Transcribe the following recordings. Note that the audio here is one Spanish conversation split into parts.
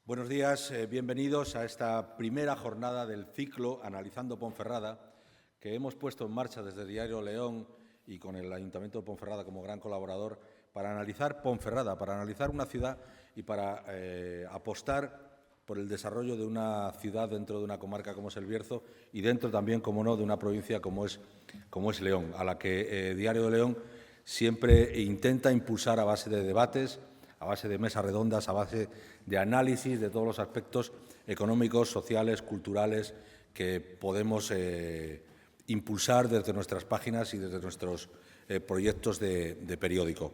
Buenos días, bienvenidos a esta primera jornada del ciclo Analizando Ponferrada, que hemos puesto en marcha desde Diario León y con el Ayuntamiento de Ponferrada como gran colaborador para analizar Ponferrada, para analizar una ciudad y para apostar por el desarrollo de una ciudad dentro de una comarca como es el Bierzo y dentro también, como no, de una provincia como es León, a la que Diario de León siempre intenta impulsar a base de debates, a base de mesas redondas, a base de análisis de todos los aspectos económicos, sociales, culturales que podemos impulsar desde nuestras páginas y desde nuestros proyectos de periódico.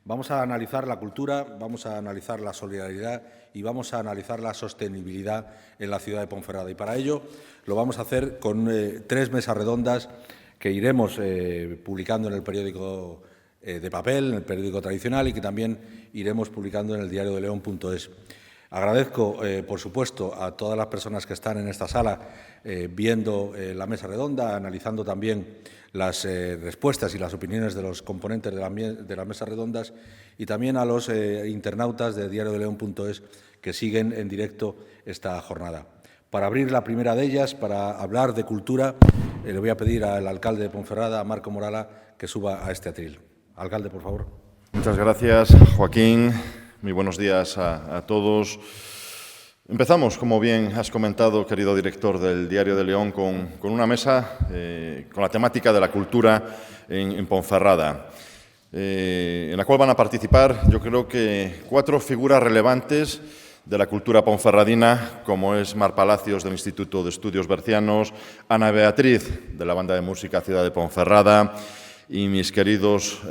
Vamos a analizar la cultura, vamos a analizar la solidaridad y vamos a analizar la sostenibilidad en la ciudad de Ponferrada. Y para ello lo vamos a hacer con 3 mesas redondas que iremos publicando en el periódico de papel, en el periódico tradicional y que también iremos publicando en el diariodeleon.es. Agradezco, por supuesto, a todas las personas que están en esta sala viendo la mesa redonda, analizando también las respuestas y las opiniones de los componentes de las mesas redondas y también a los internautas de diariodeleon.es que siguen en directo esta jornada. Para abrir la primera de ellas, para hablar de cultura, le voy a pedir al alcalde de Ponferrada, a Marco Morala, que suba a este atril. Alcalde, por favor. Muchas gracias, Joaquín. Muy buenos días a todos. Empezamos, como bien has comentado, querido director del Diario de León, con una mesa con la temática de la cultura en Ponferrada, en la cual van a participar, yo creo que 4 figuras relevantes de la cultura ponferradina, como es Mar Palacios, del Instituto de Estudios Bercianos, Ana Beatriz, de la Banda de Música Ciudad de Ponferrada, y mis queridos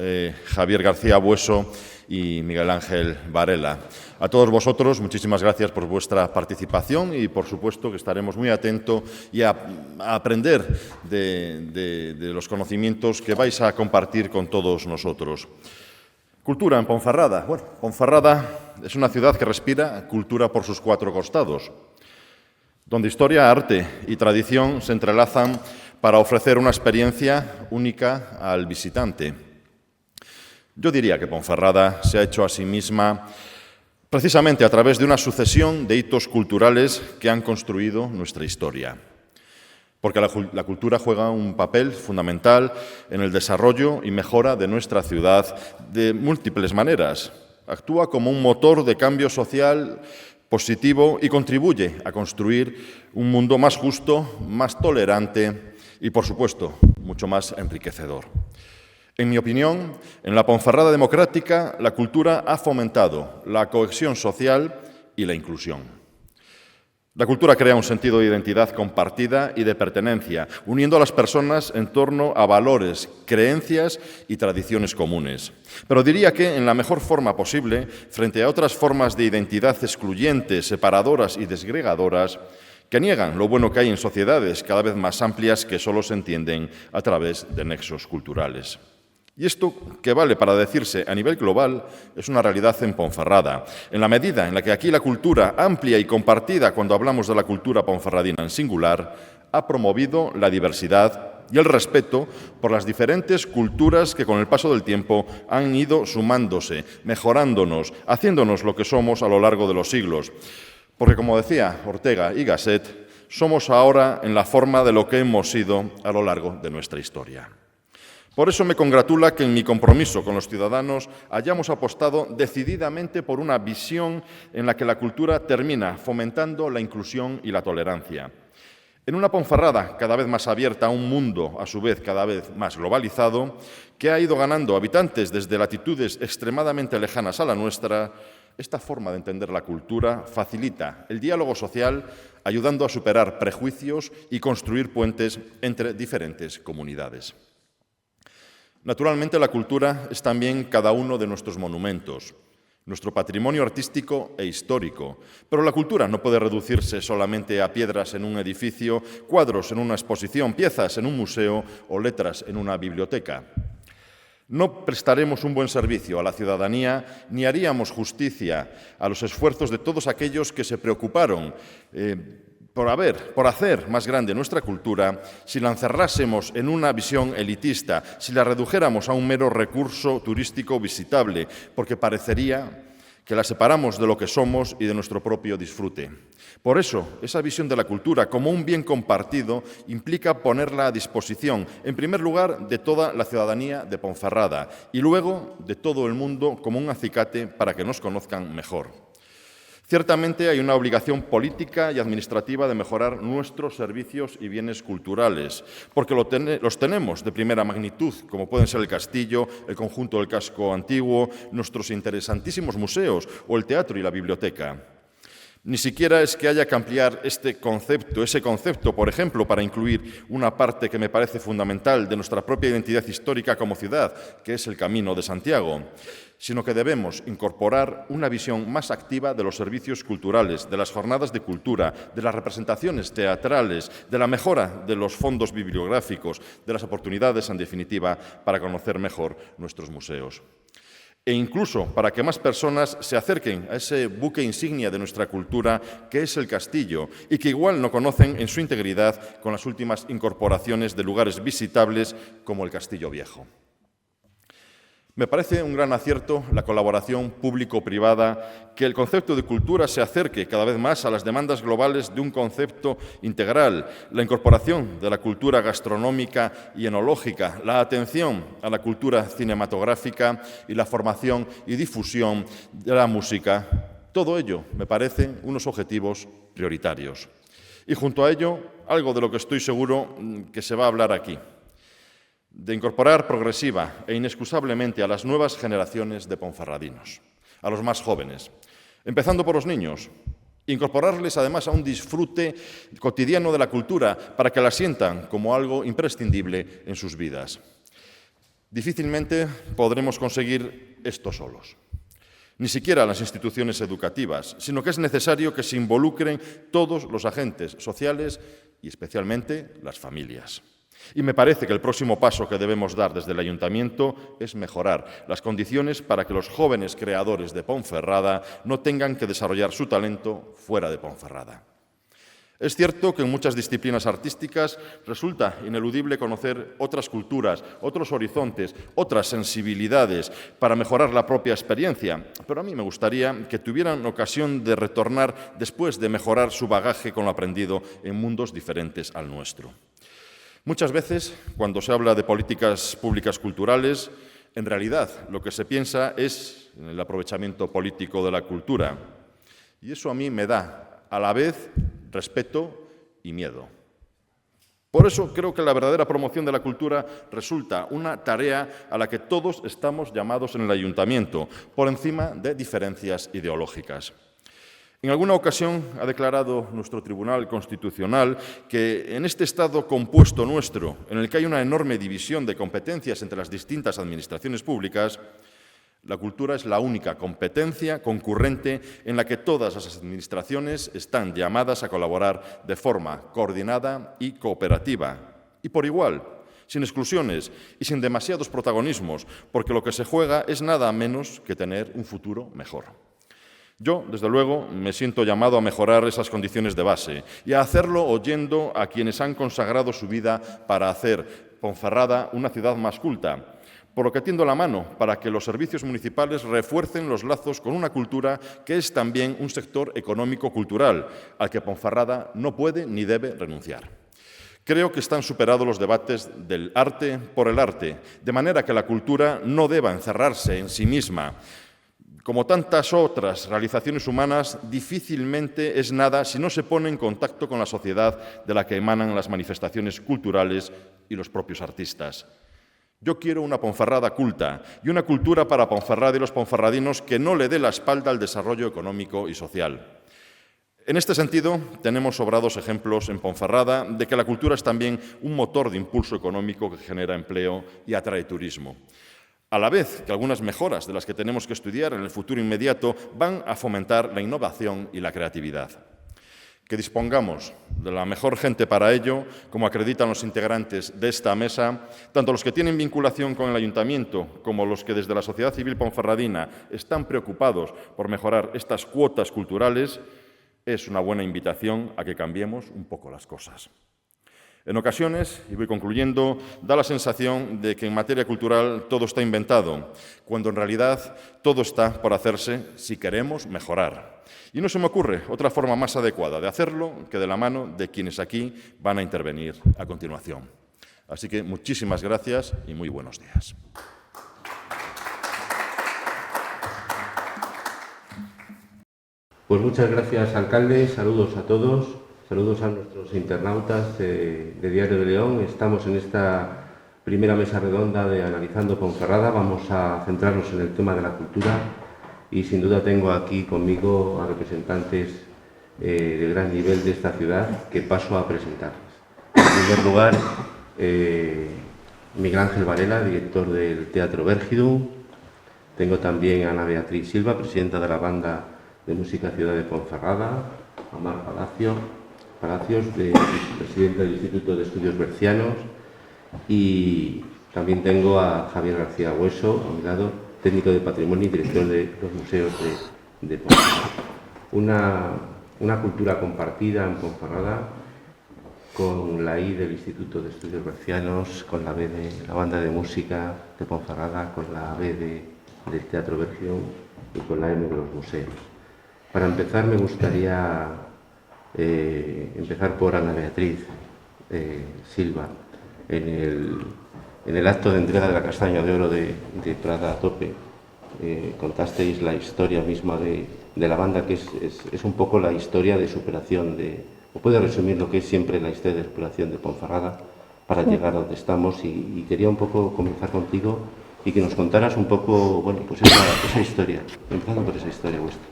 Javier García Bueso y Miguel Ángel Varela. A todos vosotros, muchísimas gracias por vuestra participación y, por supuesto, que estaremos muy atentos y a aprender de los conocimientos que vais a compartir con todos nosotros. Cultura en Ponferrada. Bueno, Ponferrada es una ciudad que respira cultura por sus 4 costados, donde historia, arte y tradición se entrelazan para ofrecer una experiencia única al visitante. Yo diría que Ponferrada se ha hecho a sí misma precisamente a través de una sucesión de hitos culturales que han construido nuestra historia. Porque la cultura juega un papel fundamental en el desarrollo y mejora de nuestra ciudad de múltiples maneras. Actúa como un motor de cambio social positivo y contribuye a construir un mundo más justo, más tolerante y, por supuesto, mucho más enriquecedor. En mi opinión, en la Ponferrada democrática, la cultura ha fomentado la cohesión social y la inclusión. La cultura crea un sentido de identidad compartida y de pertenencia, uniendo a las personas en torno a valores, creencias y tradiciones comunes. Pero diría que, en la mejor forma posible, frente a otras formas de identidad excluyentes, separadoras y desgregadoras, que niegan lo bueno que hay en sociedades cada vez más amplias que solo se entienden a través de nexos culturales. Y esto, que vale para decirse a nivel global, es una realidad en Ponferrada, en la medida en la que aquí la cultura amplia y compartida, cuando hablamos de la cultura ponferradina en singular, ha promovido la diversidad y el respeto por las diferentes culturas que con el paso del tiempo han ido sumándose, mejorándonos, haciéndonos lo que somos a lo largo de los siglos. Porque, como decía Ortega y Gasset, somos ahora en la forma de lo que hemos sido a lo largo de nuestra historia. Por eso me congratula que en mi compromiso con los ciudadanos hayamos apostado decididamente por una visión en la que la cultura termina fomentando la inclusión y la tolerancia. En una Ponferrada cada vez más abierta a un mundo, a su vez, cada vez más globalizado, que ha ido ganando habitantes desde latitudes extremadamente lejanas a la nuestra, esta forma de entender la cultura facilita el diálogo social, ayudando a superar prejuicios y construir puentes entre diferentes comunidades. Naturalmente, la cultura es también cada uno de nuestros monumentos, nuestro patrimonio artístico e histórico. Pero la cultura no puede reducirse solamente a piedras en un edificio, cuadros en una exposición, piezas en un museo o letras en una biblioteca. No prestaremos un buen servicio a la ciudadanía ni haríamos justicia a los esfuerzos de todos aquellos que se preocuparon por hacer más grande nuestra cultura si la encerrásemos en una visión elitista, si la redujéramos a un mero recurso turístico visitable, porque parecería que la separamos de lo que somos y de nuestro propio disfrute. Por eso, esa visión de la cultura como un bien compartido implica ponerla a disposición, en primer lugar, de toda la ciudadanía de Ponferrada y luego de todo el mundo como un acicate para que nos conozcan mejor. Ciertamente hay una obligación política y administrativa de mejorar nuestros servicios y bienes culturales, porque los tenemos de primera magnitud, como pueden ser el castillo, el conjunto del casco antiguo, nuestros interesantísimos museos o el teatro y la biblioteca. Ni siquiera es que haya que ampliar ese concepto, por ejemplo, para incluir una parte que me parece fundamental de nuestra propia identidad histórica como ciudad, que es el Camino de Santiago, sino que debemos incorporar una visión más activa de los servicios culturales, de las jornadas de cultura, de las representaciones teatrales, de la mejora de los fondos bibliográficos, de las oportunidades, en definitiva, para conocer mejor nuestros museos. E incluso para que más personas se acerquen a ese buque insignia de nuestra cultura, que es el castillo, y que igual no conocen en su integridad con las últimas incorporaciones de lugares visitables como el Castillo Viejo. Me parece un gran acierto la colaboración público-privada, que el concepto de cultura se acerque cada vez más a las demandas globales de un concepto integral, la incorporación de la cultura gastronómica y enológica, la atención a la cultura cinematográfica y la formación y difusión de la música. Todo ello me parecen unos objetivos prioritarios. Y junto a ello, algo de lo que estoy seguro que se va a hablar aquí, de incorporar progresiva e inexcusablemente a las nuevas generaciones de ponferradinos, a los más jóvenes, empezando por los niños, incorporarles además a un disfrute cotidiano de la cultura para que la sientan como algo imprescindible en sus vidas. Difícilmente podremos conseguir esto solos, ni siquiera las instituciones educativas, sino que es necesario que se involucren todos los agentes sociales y especialmente las familias. Y me parece que el próximo paso que debemos dar desde el Ayuntamiento es mejorar las condiciones para que los jóvenes creadores de Ponferrada no tengan que desarrollar su talento fuera de Ponferrada. Es cierto que en muchas disciplinas artísticas resulta ineludible conocer otras culturas, otros horizontes, otras sensibilidades para mejorar la propia experiencia, pero a mí me gustaría que tuvieran ocasión de retornar después de mejorar su bagaje con lo aprendido en mundos diferentes al nuestro. Muchas veces, cuando se habla de políticas públicas culturales, en realidad lo que se piensa es en el aprovechamiento político de la cultura. Y eso a mí me da, a la vez, respeto y miedo. Por eso creo que la verdadera promoción de la cultura resulta una tarea a la que todos estamos llamados en el Ayuntamiento, por encima de diferencias ideológicas. En alguna ocasión ha declarado nuestro Tribunal Constitucional que en este Estado compuesto nuestro, en el que hay una enorme división de competencias entre las distintas administraciones públicas, la cultura es la única competencia concurrente en la que todas las administraciones están llamadas a colaborar de forma coordinada y cooperativa, y por igual, sin exclusiones y sin demasiados protagonismos, porque lo que se juega es nada menos que tener un futuro mejor. Yo, desde luego, me siento llamado a mejorar esas condiciones de base y a hacerlo oyendo a quienes han consagrado su vida para hacer Ponferrada una ciudad más culta, por lo que tiendo la mano para que los servicios municipales refuercen los lazos con una cultura que es también un sector económico-cultural al que Ponferrada no puede ni debe renunciar. Creo que están superados los debates del arte por el arte, de manera que la cultura no deba encerrarse en sí misma. Como tantas otras realizaciones humanas, difícilmente es nada si no se pone en contacto con la sociedad de la que emanan las manifestaciones culturales y los propios artistas. Yo quiero una Ponferrada culta y una cultura para Ponferrada y los ponferradinos que no le dé la espalda al desarrollo económico y social. En este sentido, tenemos sobrados ejemplos en Ponferrada de que la cultura es también un motor de impulso económico que genera empleo y atrae turismo. A la vez que algunas mejoras de las que tenemos que estudiar en el futuro inmediato van a fomentar la innovación y la creatividad. Que dispongamos de la mejor gente para ello, como acreditan los integrantes de esta mesa, tanto los que tienen vinculación con el Ayuntamiento como los que desde la sociedad civil ponferradina están preocupados por mejorar estas cuotas culturales, es una buena invitación a que cambiemos un poco las cosas. En ocasiones, y voy concluyendo, da la sensación de que en materia cultural todo está inventado, cuando en realidad todo está por hacerse si queremos mejorar. Y no se me ocurre otra forma más adecuada de hacerlo que de la mano de quienes aquí van a intervenir a continuación. Así que muchísimas gracias y muy buenos días. Pues muchas gracias, alcalde. Saludos a todos. Saludos a nuestros internautas de Diario de León. Estamos en esta primera mesa redonda de Analizando Ponferrada. Vamos a centrarnos en el tema de la cultura y sin duda tengo aquí conmigo a representantes de gran nivel de esta ciudad que paso a presentarles. En primer lugar, Miguel Ángel Varela, director del Teatro Bérgidum. Tengo también a Ana Beatriz Silva, presidenta de la Banda de Música Ciudad de Ponferrada, a Mar Palacios, presidente del Instituto de Estudios Bercianos, y también tengo a Javier García Hueso, a mi lado, técnico de patrimonio y director de los museos de Ponferrada. Una cultura compartida en Ponferrada, con la I del Instituto de Estudios Bercianos, con la B de la Banda de Música de Ponferrada, con la B del Teatro Bérgidum y con la M de los museos. Para empezar, me gustaría empezar por Ana Beatriz Silva. En el acto de entrega de la Castaña de Oro de Prada a Tope, contasteis la historia misma de la banda, que es un poco la historia de superación o puede resumir lo que es siempre la historia de superación de Ponferrada para llegar a donde estamos, y quería un poco comenzar contigo y que nos contaras un poco, bueno, pues esa historia, empezando por esa historia vuestra.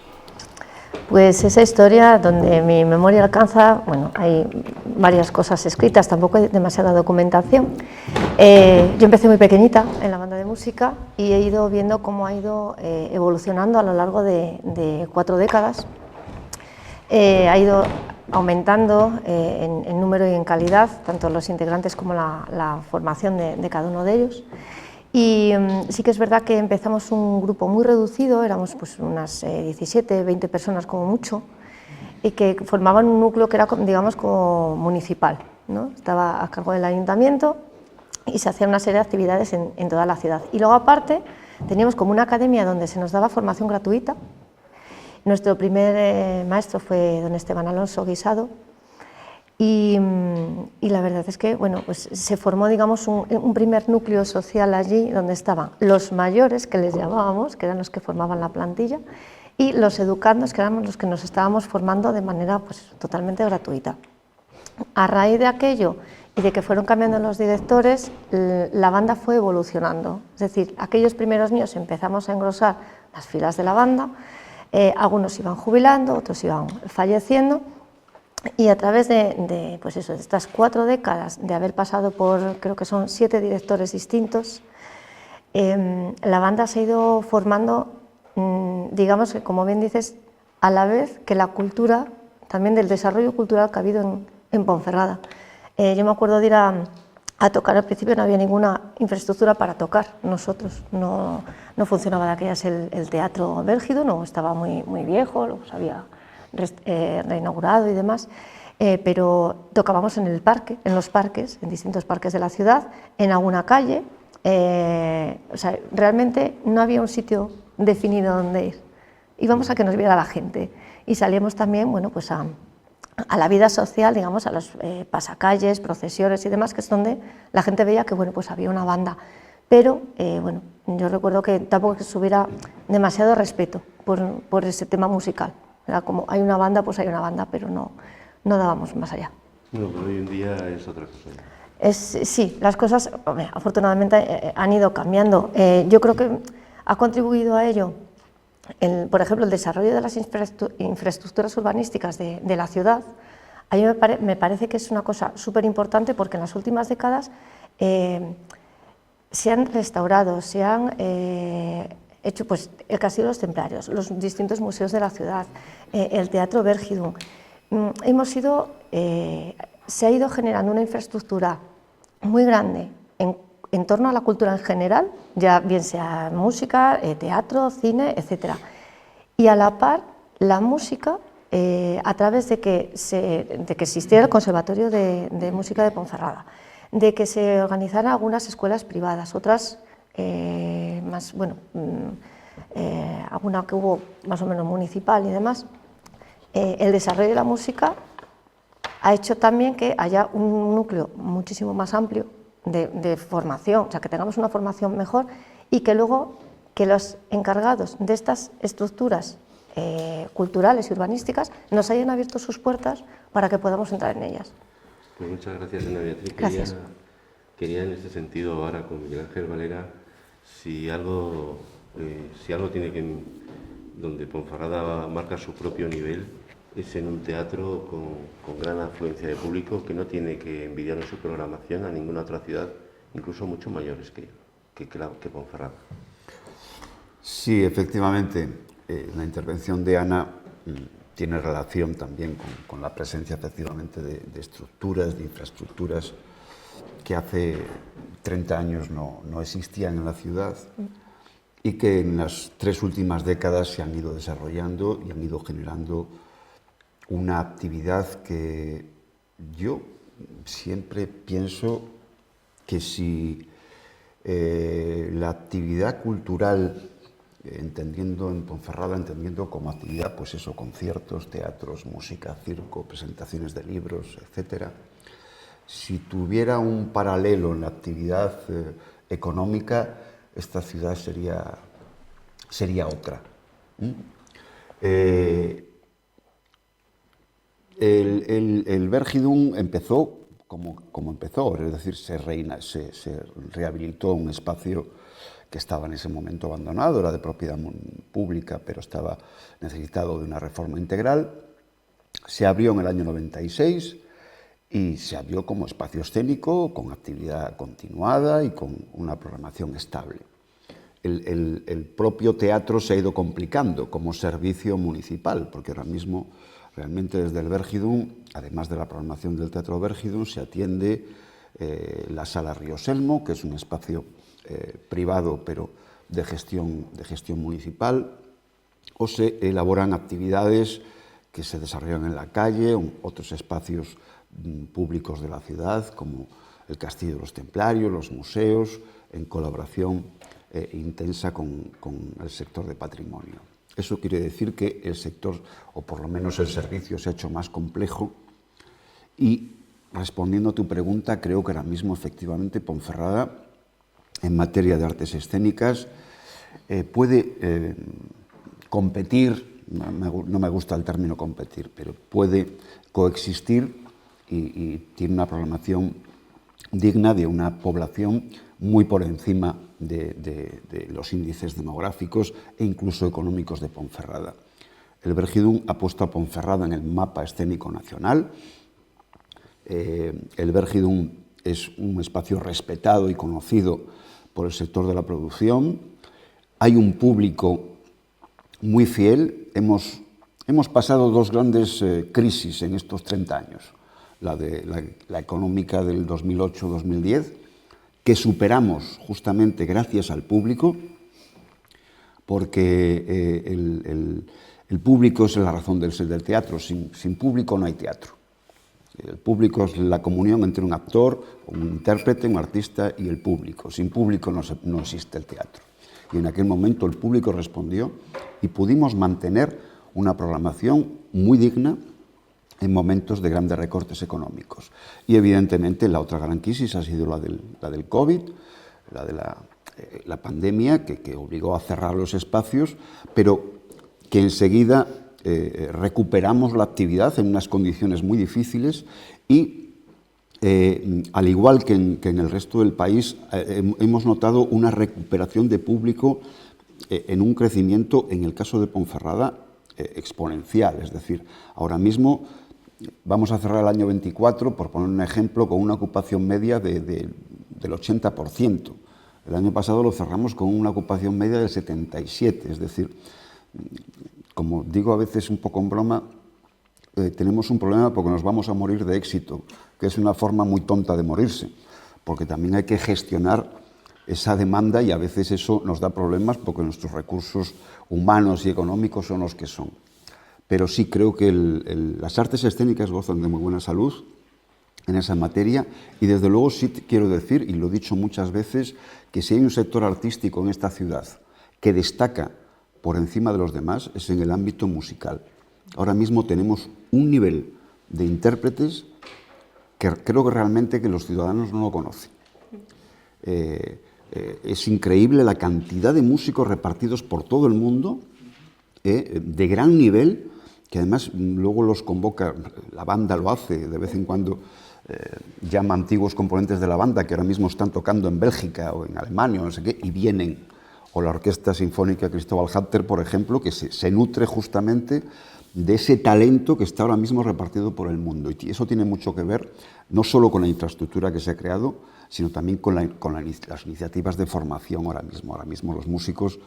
Pues esa historia, donde mi memoria alcanza, bueno, hay varias cosas escritas, tampoco hay demasiada documentación. Yo empecé muy pequeñita en la banda de música y he ido viendo cómo ha ido evolucionando a lo largo de 4 décadas. Ha ido aumentando en número y en calidad, tanto los integrantes como la formación de cada uno de ellos. Y sí que es verdad que empezamos un grupo muy reducido, éramos pues unas 17, 20 personas como mucho, y que formaban un núcleo que era, digamos, como municipal, ¿no? Estaba a cargo del ayuntamiento y se hacían una serie de actividades en toda la ciudad. Y luego, aparte, teníamos como una academia donde se nos daba formación gratuita. Nuestro primer maestro fue don Esteban Alonso Guisado. Y la verdad es que, bueno, pues se formó, digamos, un primer núcleo social allí, donde estaban los mayores, que les llamábamos, que eran los que formaban la plantilla, y los educandos, que éramos los que nos estábamos formando de manera pues totalmente gratuita. A raíz de aquello y de que fueron cambiando los directores, la banda fue evolucionando. Es decir, aquellos primeros años empezamos a engrosar las filas de la banda, algunos iban jubilando, otros iban falleciendo. Y a través de estas 4 décadas de haber pasado por, creo que son 7 directores distintos, la banda se ha ido formando, digamos que, como bien dices, a la vez que la cultura, también del desarrollo cultural que ha habido en Ponferrada. Yo me acuerdo de ir a tocar, al principio no había ninguna infraestructura para tocar nosotros, no funcionaba de aquellas el Teatro Bérgidum, no, estaba muy viejo, luego se había reinaugurado y demás, pero tocábamos en el parque, en los parques, en distintos parques de la ciudad, en alguna calle, o sea, realmente no había un sitio definido donde ir, íbamos a que nos viera la gente y salíamos también, bueno, pues a la vida social, digamos, a los pasacalles, procesiones y demás, que es donde la gente veía que, bueno, pues había una banda, pero bueno, yo recuerdo que tampoco es que hubiera demasiado respeto por ese tema musical. Era como, hay una banda, pues hay una banda, pero no dábamos más allá. No, pero hoy en día es otra cosa. Sí, las cosas, afortunadamente, han ido cambiando. Yo creo que ha contribuido a ello, por ejemplo, el desarrollo de las infraestructuras urbanísticas de la ciudad. A mí me parece que es una cosa súper importante, porque en las últimas décadas se han restaurado, se han hecho pues el Castillo de los Templarios, los distintos museos de la ciudad, el Teatro Bérgidum. Se ha ido generando una infraestructura muy grande en torno a la cultura en general, ya bien sea música, teatro, cine, etc. Y a la par, la música a través de que existiera el Conservatorio de Música de Ponferrada, de que se organizaran algunas escuelas privadas, otras más, bueno, alguna que hubo más o menos municipal y demás. El desarrollo de la música ha hecho también que haya un núcleo muchísimo más amplio de formación, o sea, que tengamos una formación mejor y que luego que los encargados de estas estructuras culturales y urbanísticas nos hayan abierto sus puertas para que podamos entrar en ellas. Pues muchas gracias, Ana Beatriz. Gracias. Quería en este sentido ahora con Miguel Ángel Valera, si algo tiene que, donde Ponferrada marca su propio nivel, es en un teatro con gran afluencia de público que no tiene que envidiar en su programación a ninguna otra ciudad, incluso mucho mayores que Ponferrada. Sí, efectivamente, la intervención de Ana tiene relación también con la presencia efectivamente de estructuras, de infraestructuras que hace 30 años no existían en la ciudad y que en las 3 últimas décadas se han ido desarrollando y han ido generando una actividad que yo siempre pienso que si la actividad cultural, entendiendo en Ponferrada, entendiendo como actividad, pues eso, conciertos, teatros, música, circo, presentaciones de libros, etcétera, si tuviera un paralelo en la actividad económica, esta ciudad sería otra. El Vergidum empezó como empezó, es decir, se rehabilitó un espacio que estaba en ese momento abandonado, era de propiedad pública, pero estaba necesitado de una reforma integral. Se abrió en el año 96 y se abrió como espacio escénico, con actividad continuada y con una programación estable. El propio teatro se ha ido complicando como servicio municipal, porque ahora mismo realmente desde el Vergidum, además de la programación del Teatro Vergidum, se atiende la Sala Rioselmo, que es un espacio privado pero de gestión municipal, o se elaboran actividades que se desarrollan en la calle, otros espacios públicos de la ciudad, como el Castillo de los Templarios, los museos, en colaboración intensa con el sector de patrimonio. Eso quiere decir que el sector, o por lo menos el servicio, se ha hecho más complejo y, respondiendo a tu pregunta, creo que ahora mismo efectivamente Ponferrada, en materia de artes escénicas, puede competir, no me gusta el término competir, pero puede coexistir y tiene una programación digna de una población muy por encima de los índices demográficos e incluso económicos de Ponferrada. El Vergidum ha puesto a Ponferrada en el mapa escénico nacional. El Vergidum es un espacio respetado y conocido por el sector de la producción. Hay un público muy fiel. Hemos pasado 2 grandes crisis en estos 30 años. La económica del 2008-2010, que superamos justamente gracias al público, porque el público es la razón del ser del teatro. Sin público no hay teatro. El público es la comunión entre un actor, un intérprete, un artista y el público. Sin público no existe el teatro. Y en aquel momento el público respondió y pudimos mantener una programación muy digna en momentos de grandes recortes económicos. Y evidentemente la otra gran crisis ha sido la del COVID, la de la pandemia, que obligó a cerrar los espacios, pero que enseguida recuperamos la actividad en unas condiciones muy difíciles y, al igual que en el resto del país, hemos notado una recuperación de público en un crecimiento, en el caso de Ponferrada, exponencial. Es decir, ahora mismo vamos a cerrar el año 24, por poner un ejemplo, con una ocupación media del 80%. El año pasado lo cerramos con una ocupación media del 77%. Es decir, como digo a veces un poco en broma, tenemos un problema porque nos vamos a morir de éxito, que es una forma muy tonta de morirse, porque también hay que gestionar esa demanda y a veces eso nos da problemas porque nuestros recursos humanos y económicos son los que son. pero sí creo que las artes escénicas gozan de muy buena salud en esa materia, y desde luego sí quiero decir, y lo he dicho muchas veces, que si hay un sector artístico en esta ciudad que destaca por encima de los demás es en el ámbito musical. Ahora mismo tenemos un nivel de intérpretes que creo que realmente que los ciudadanos no lo conocen. Es increíble la cantidad de músicos repartidos por todo el mundo, de gran nivel, que además luego los convoca, la banda lo hace, de vez en cuando llama antiguos componentes de la banda que ahora mismo están tocando en Bélgica o en Alemania o no sé qué, y vienen. O la Orquesta Sinfónica Cristóbal Hatter, por ejemplo, que se nutre justamente de ese talento que está ahora mismo repartido por el mundo. Y eso tiene mucho que ver no solo con la infraestructura que se ha creado, sino también con las iniciativas de formación ahora mismo. Ahora mismo los músicos,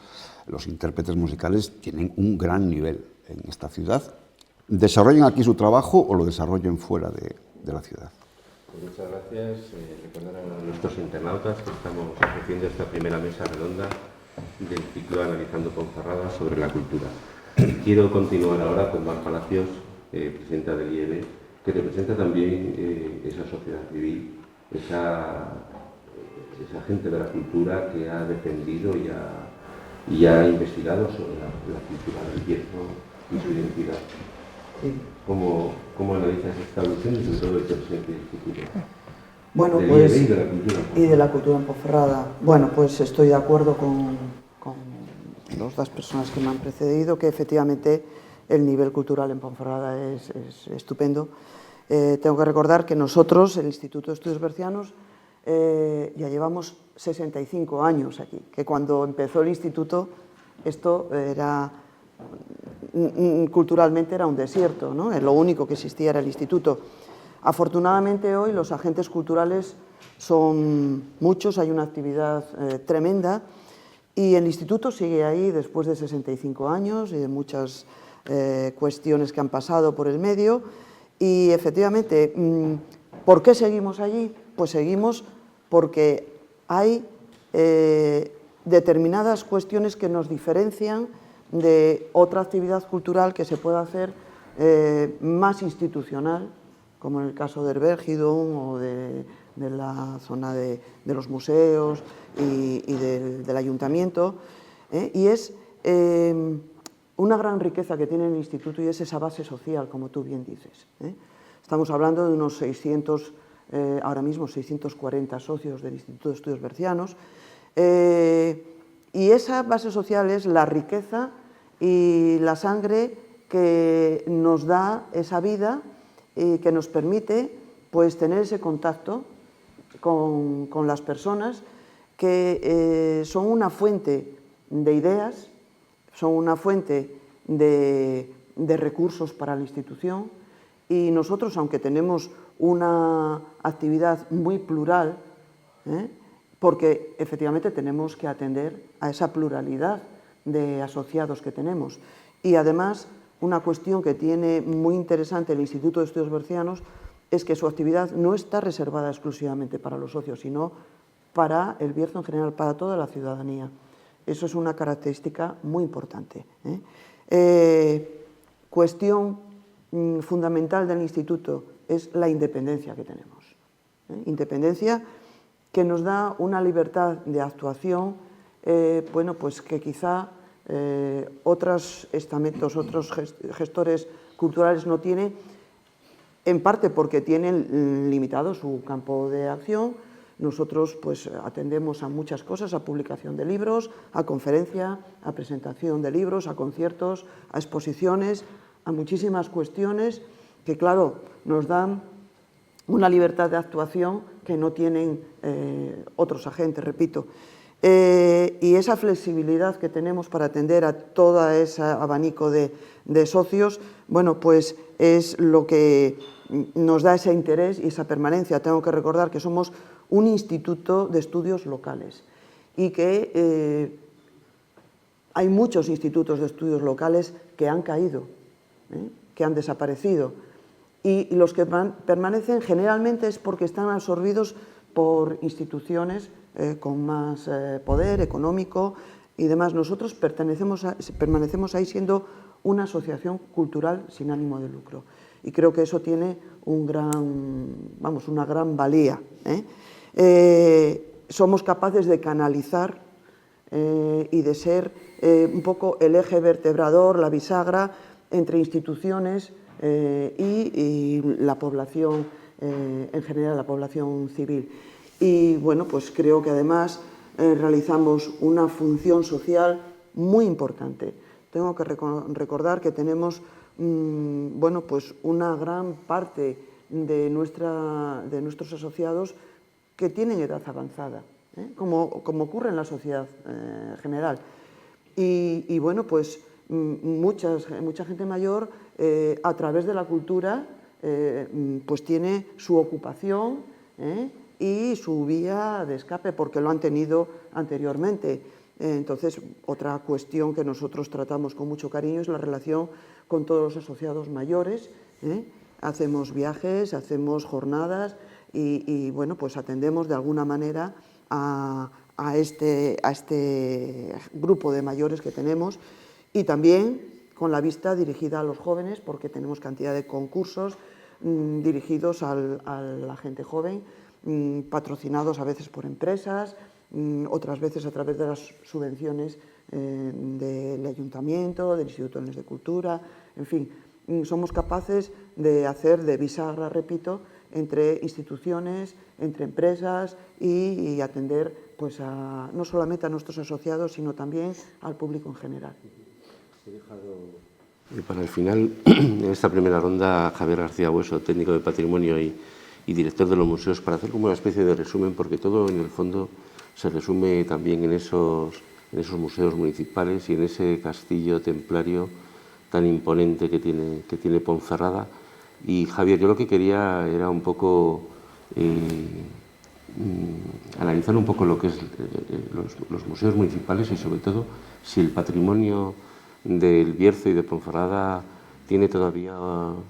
los intérpretes musicales tienen un gran nivel en esta ciudad. Desarrollen aquí su trabajo o lo desarrollen fuera de la ciudad. Muchas gracias. Recordar a nuestros internautas que estamos ofreciendo esta primera mesa redonda del ciclo Analizando Ponferrada sobre la cultura. Quiero continuar ahora con Mar Palacios, presidenta del IEB, que representa también esa sociedad civil, esa gente de la cultura que ha defendido y ha investigado sobre la cultura del Bierzo y su identidad. ¿Cómo analizas esta evolución y sobre todo el presente y el futuro? Bueno, del pues, IEB y de la cultura. Y de la cultura en Ponferrada. Bueno, pues estoy de acuerdo con las dos personas que me han precedido, que efectivamente el nivel cultural en Ponferrada es estupendo. Tengo que recordar que nosotros, el Instituto de Estudios Bercianos, ya llevamos 65 años aquí, que cuando empezó el instituto esto era, culturalmente era un desierto, ¿no? Lo único que existía era el instituto. Afortunadamente hoy los agentes culturales son muchos, hay una actividad tremenda, y el instituto sigue ahí después de 65 años y de muchas cuestiones que han pasado por el medio. Y efectivamente, ¿por qué seguimos allí? Pues seguimos porque hay determinadas cuestiones que nos diferencian de otra actividad cultural que se pueda hacer más institucional, como en el caso del Vergidon o de la zona de los museos y del ayuntamiento, y es una gran riqueza que tiene el instituto, y es esa base social, como tú bien dices. Estamos hablando de unos 600, ahora mismo 640 socios del Instituto de Estudios Bercianos, y esa base social es la riqueza y la sangre que nos da esa vida y que nos permite pues tener ese contacto con las personas que son una fuente de ideas, son una fuente de recursos para la institución, y nosotros, aunque tenemos una actividad muy plural, porque efectivamente tenemos que atender a esa pluralidad de asociados que tenemos, y además una cuestión que tiene muy interesante el Instituto de Estudios Bercianos es que su actividad no está reservada exclusivamente para los socios, sino para el Bierzo en general, para toda la ciudadanía. Eso es una característica muy importante. Cuestión fundamental del instituto es la independencia que tenemos. Independencia que nos da una libertad de actuación, bueno, pues que quizá otros estamentos, otros gestores culturales no tienen, en parte porque tienen limitado su campo de acción. Nosotros pues atendemos a muchas cosas, a publicación de libros, a conferencia, a presentación de libros, a conciertos, a exposiciones, a muchísimas cuestiones que, claro, nos dan una libertad de actuación que no tienen otros agentes, repito. Y esa flexibilidad que tenemos para atender a todo ese abanico de socios, bueno, pues es lo que nos da ese interés y esa permanencia. Tengo que recordar que somos un instituto de estudios locales y que hay muchos institutos de estudios locales que han caído, que han desaparecido, y los que permanecen generalmente es porque están absorbidos por instituciones con más poder económico y demás. Nosotros permanecemos ahí siendo una asociación cultural sin ánimo de lucro. Y creo que eso tiene una gran valía. Somos capaces de canalizar y de ser un poco el eje vertebrador, la bisagra entre instituciones y la población en general, la población civil. Y bueno, pues creo que además realizamos una función social muy importante. Tengo que recordar que tenemos pues una gran parte de nuestros asociados que tienen edad avanzada, como ocurre en la sociedad general. Y bueno, pues mucha gente mayor a través de la cultura pues tiene su ocupación y su vía de escape, porque lo han tenido anteriormente. Entonces, otra cuestión que nosotros tratamos con mucho cariño es la relación con todos los asociados mayores. Hacemos viajes, hacemos jornadas y bueno, pues atendemos de alguna manera a este grupo de mayores que tenemos, y también con la vista dirigida a los jóvenes, porque tenemos cantidad de concursos dirigidos a la gente joven, patrocinados a veces por empresas, otras veces a través de las subvenciones del Ayuntamiento, del Instituto de Cultura, en fin, somos capaces de hacer de bisagra, repito, entre instituciones, entre empresas y atender pues no solamente a nuestros asociados, sino también al público en general. Y para el final, en esta primera ronda, Javier García Hueso, técnico de patrimonio y director de los museos, para hacer como una especie de resumen, porque todo en el fondo se resume también en esos museos municipales y en ese castillo templario tan imponente que tiene Ponferrada. Y Javier, yo lo que quería era un poco analizar un poco lo que es los museos municipales y sobre todo si el patrimonio del Bierzo y de Ponferrada tiene todavía,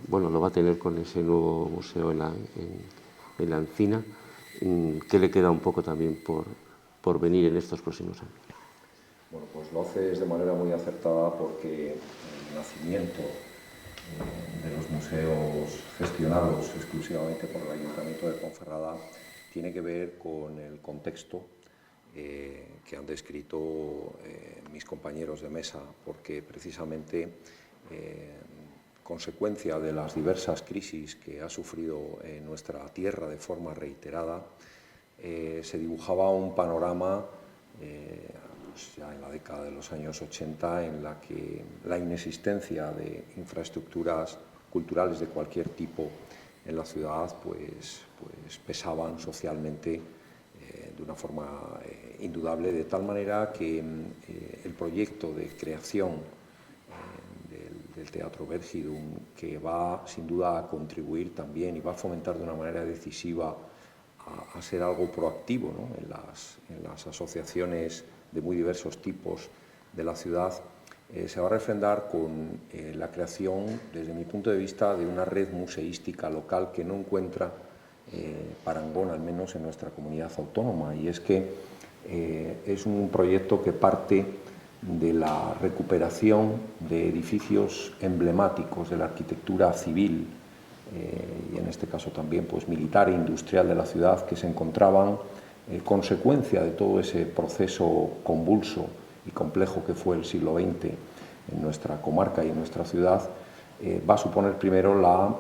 bueno, lo va a tener con ese nuevo museo en la Encina, ¿qué le queda un poco también por venir en estos próximos años? Bueno, pues lo haces de manera muy acertada, porque el nacimiento de los museos gestionados exclusivamente por el Ayuntamiento de Ponferrada tiene que ver con el contexto que han descrito mis compañeros de mesa, porque precisamente consecuencia de las diversas crisis que ha sufrido nuestra tierra de forma reiterada, se dibujaba un panorama ya en la década de los años 80 en la que la inexistencia de infraestructuras culturales de cualquier tipo en la ciudad pues pesaban socialmente de una forma indudable, de tal manera que el proyecto de creación del Teatro Vergidum, que va sin duda a contribuir también y va a fomentar de una manera decisiva a ser algo proactivo, ¿no?, en las asociaciones de muy diversos tipos de la ciudad, se va a refrendar con la creación, desde mi punto de vista, de una red museística local que no encuentra parangón, al menos en nuestra comunidad autónoma. Y es que es un proyecto que parte de la recuperación de edificios emblemáticos de la arquitectura civil y en este caso también pues militar e industrial de la ciudad, que se encontraban consecuencia de todo ese proceso convulso y complejo que fue el siglo XX en nuestra comarca y en nuestra ciudad. Va a suponer primero la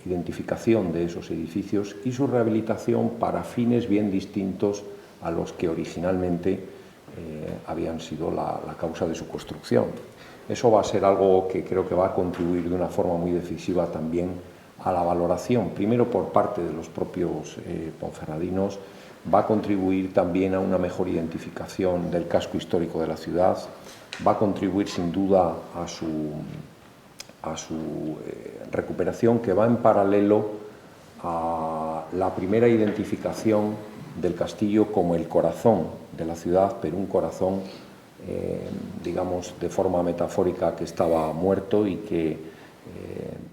identificación de esos edificios y su rehabilitación para fines bien distintos a los que originalmente habían sido la causa de su construcción. Eso va a ser algo que creo que va a contribuir de una forma muy decisiva también a la valoración, primero por parte de los propios ponferradinos, va a contribuir también a una mejor identificación del casco histórico de la ciudad, va a contribuir sin duda a su recuperación, que va en paralelo a la primera identificación del castillo como el corazón de la ciudad, pero un corazón, digamos, de forma metafórica, que estaba muerto y que,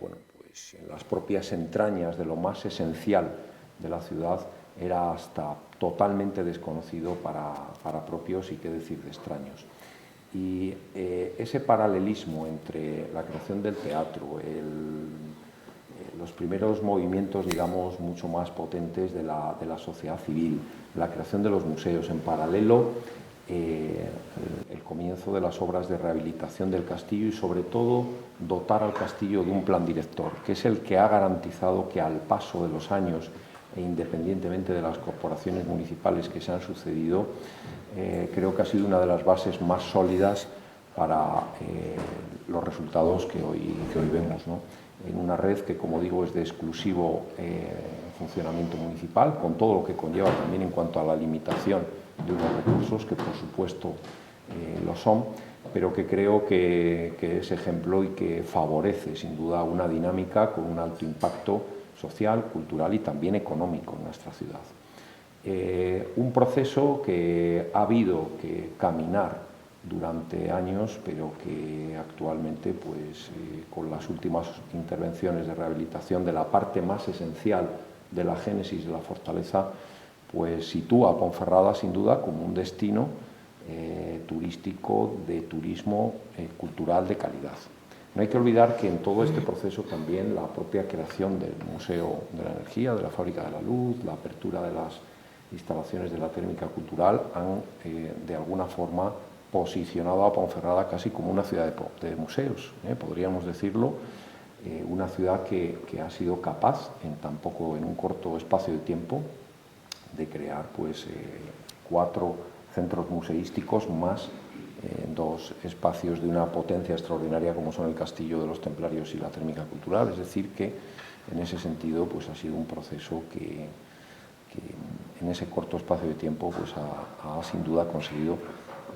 bueno, pues en las propias entrañas de lo más esencial de la ciudad era hasta totalmente desconocido para propios y qué decir de extraños. Y ese paralelismo entre la creación del teatro, los primeros movimientos, digamos, mucho más potentes de la sociedad civil, la creación de los museos, en paralelo el comienzo de las obras de rehabilitación del castillo y, sobre todo, dotar al castillo de un plan director, que es el que ha garantizado que al paso de los años e independientemente de las corporaciones municipales que se han sucedido, creo que ha sido una de las bases más sólidas para los resultados que hoy vemos, ¿no? En una red que, como digo, es de exclusivo funcionamiento municipal, con todo lo que conlleva también en cuanto a la limitación de unos recursos, que por supuesto lo son, pero que creo que es ejemplo y que favorece sin duda una dinámica con un alto impacto social, cultural y también económico en nuestra ciudad. Un proceso que ha habido que caminar durante años, pero que actualmente, pues, con las últimas intervenciones de rehabilitación de la parte más esencial de la génesis de la fortaleza, pues sitúa a Ponferrada sin duda como un destino turístico, de turismo cultural de calidad. No hay que olvidar que en todo este proceso también la propia creación del Museo de la Energía, de la Fábrica de la Luz, la apertura de las instalaciones de la térmica cultural han de alguna forma posicionado a Ponferrada casi como una ciudad de museos, podríamos decirlo, una ciudad que ha sido capaz en un corto espacio de tiempo de crear, pues, 4 centros museísticos más 2 espacios de una potencia extraordinaria como son el Castillo de los Templarios y la térmica cultural. Es decir, que en ese sentido, pues, ha sido un proceso que en ese corto espacio de tiempo, pues, ha sin duda conseguido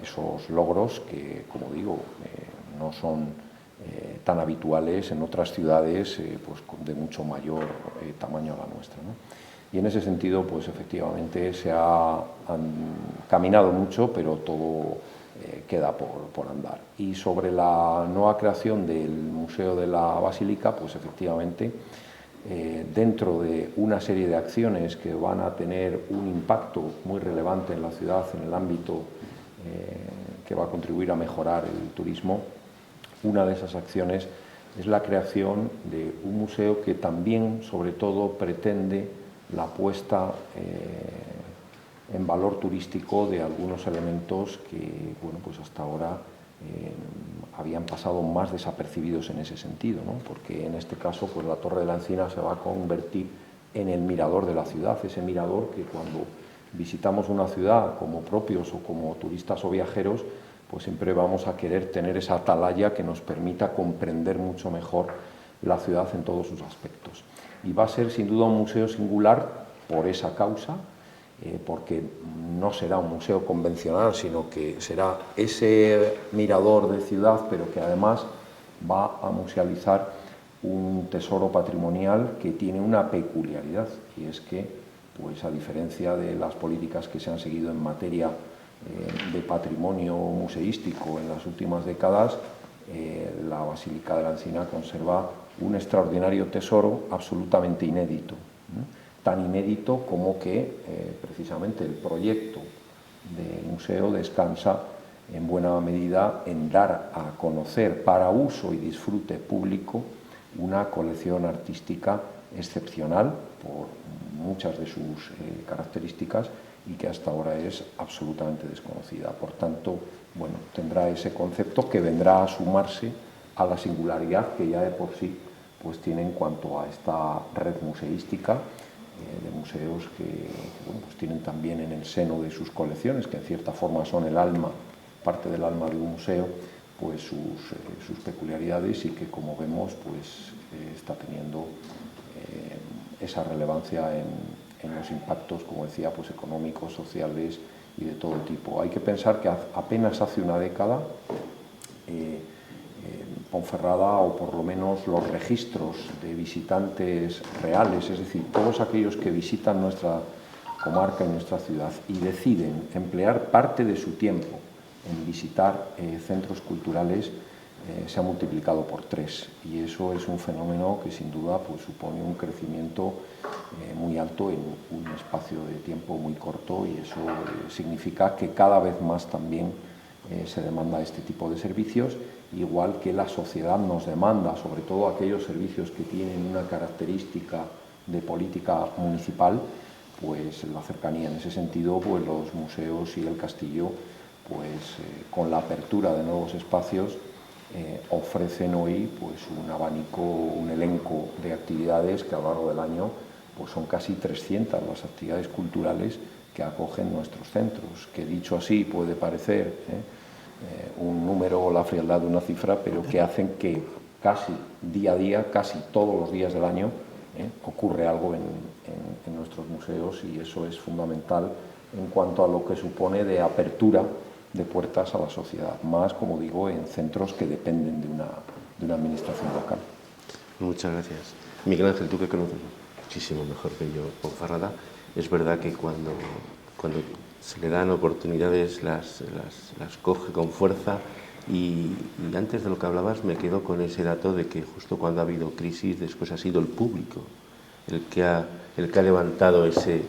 esos logros que, como digo, no son tan habituales en otras ciudades pues, de mucho mayor tamaño a la nuestra, ¿no? Y en ese sentido, pues efectivamente han caminado mucho, pero todo queda por andar. Y sobre la nueva creación del Museo de la Basílica, pues efectivamente, dentro de una serie de acciones que van a tener un impacto muy relevante en la ciudad, en el ámbito que va a contribuir a mejorar el turismo, una de esas acciones es la creación de un museo que también, sobre todo, pretende la puesta en valor turístico de algunos elementos que, bueno, pues hasta ahora habían pasado más desapercibidos en ese sentido, ¿no? Porque en este caso, pues la Torre de la Encina se va a convertir en el mirador de la ciudad, ese mirador que cuando visitamos una ciudad como propios o como turistas o viajeros, pues siempre vamos a querer tener esa atalaya que nos permita comprender mucho mejor la ciudad en todos sus aspectos. Y va a ser sin duda un museo singular por esa causa, porque no será un museo convencional, sino que será ese mirador de ciudad, pero que además va a musealizar un tesoro patrimonial que tiene una peculiaridad, y es que, pues a diferencia de las políticas que se han seguido en materia de patrimonio museístico en las últimas décadas, la Basílica de la Encina conserva un extraordinario tesoro absolutamente inédito, tan inédito como que precisamente el proyecto del museo descansa en buena medida en dar a conocer para uso y disfrute público una colección artística excepcional por muchas de sus características y que hasta ahora es absolutamente desconocida. Por tanto, bueno, tendrá ese concepto que vendrá a sumarse a la singularidad que ya de por sí pues tiene en cuanto a esta red museística de museos que bueno, pues tienen también en el seno de sus colecciones, que en cierta forma son el alma, parte del alma de un museo, pues sus peculiaridades, y que, como vemos, pues está teniendo esa relevancia en los impactos, como decía, pues económicos, sociales y de todo tipo. Hay que pensar que apenas hace una década Ponferrada, o por lo menos los registros de visitantes reales, es decir, todos aquellos que visitan nuestra comarca y nuestra ciudad y deciden emplear parte de su tiempo en visitar centros culturales, se ha multiplicado por 3, y eso es un fenómeno que sin duda pues supone un crecimiento muy alto en un espacio de tiempo muy corto, y eso significa que cada vez más también se demanda este tipo de servicios, igual que la sociedad nos demanda, sobre todo aquellos servicios que tienen una característica de política municipal, pues la cercanía. En ese sentido, pues los museos y el castillo, pues con la apertura de nuevos espacios, ofrecen hoy pues un abanico, un elenco de actividades que a lo largo del año pues son casi 300 las actividades culturales que acogen nuestros centros, que dicho así puede parecer un número o la frialdad de una cifra, pero que hacen que casi día a día, casi todos los días del año, ocurre algo en nuestros museos, y eso es fundamental en cuanto a lo que supone de apertura de puertas a la sociedad, más, como digo, en centros que dependen de una administración local. Muchas gracias. Miguel Ángel, tú que conoces muchísimo mejor que yo Ponferrada, es verdad que cuando se le dan oportunidades las coge con fuerza, y antes de lo que hablabas me quedo con ese dato de que justo cuando ha habido crisis después ha sido el público el que ha levantado ese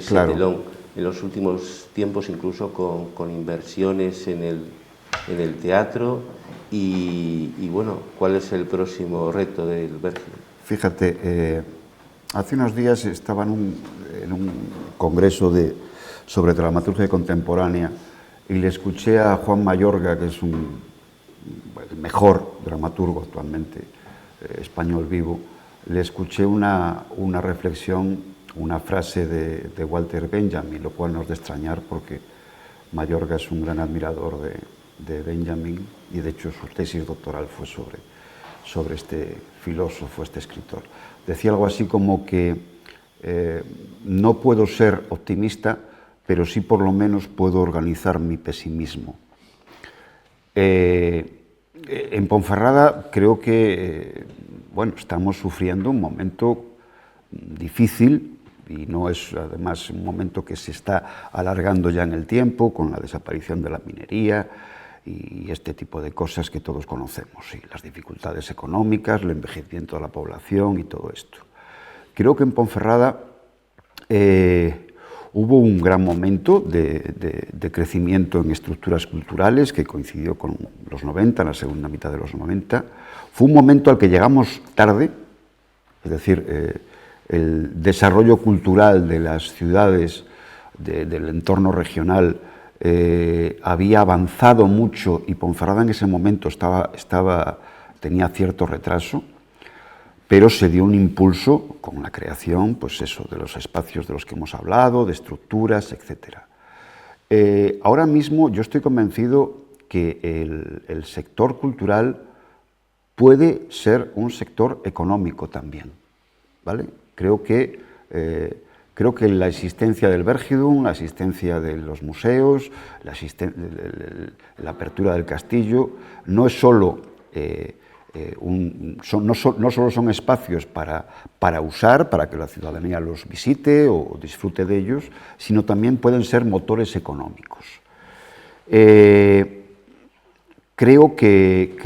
claro, telón. En los últimos tiempos incluso con inversiones en el teatro y bueno, ¿cuál es el próximo reto del Bergidun? Fíjate, hace unos días estaba en un congreso sobre dramaturgia contemporánea y le escuché a Juan Mayorga, que es el mejor dramaturgo actualmente español vivo, le escuché una reflexión, una frase de Walter Benjamin, lo cual no es de extrañar porque Mayorga es un gran admirador de Benjamin, y de hecho su tesis doctoral fue sobre este filósofo, este escritor. Decía algo así como que no puedo ser optimista, pero sí por lo menos puedo organizar mi pesimismo. En Ponferrada creo que bueno, estamos sufriendo un momento difícil, y no es además un momento que se está alargando ya en el tiempo, con la desaparición de la minería y este tipo de cosas que todos conocemos, y las dificultades económicas, el envejecimiento de la población y todo esto. Creo que en Ponferrada hubo un gran momento de crecimiento en estructuras culturales que coincidió con los 90, en la segunda mitad de los 90. Fue un momento al que llegamos tarde, es decir, el desarrollo cultural de las ciudades, del entorno regional, había avanzado mucho, y Ponferrada en ese momento tenía cierto retraso, pero se dio un impulso con la creación, pues eso, de los espacios de los que hemos hablado, de estructuras, etc. Ahora mismo yo estoy convencido que el sector cultural puede ser un sector económico también, ¿vale? Creo que la existencia del Bergidun, la existencia de los museos, la apertura del castillo, no es solo no solo son espacios para usar, para que la ciudadanía los visite o disfrute de ellos, sino también pueden ser motores económicos. Creo que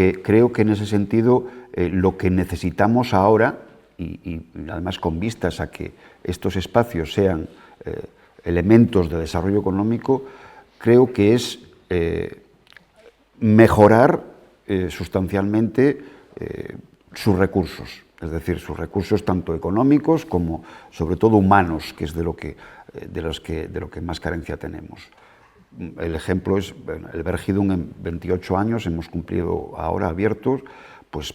en ese sentido lo que necesitamos ahora, y además con vistas a que estos espacios sean elementos de desarrollo económico, creo que es mejorar sustancialmente sus recursos, es decir, sus recursos tanto económicos como sobre todo humanos, que es de lo que más carencia tenemos. El ejemplo es, bueno, el Bergidun en 28 años hemos cumplido ahora abiertos, pues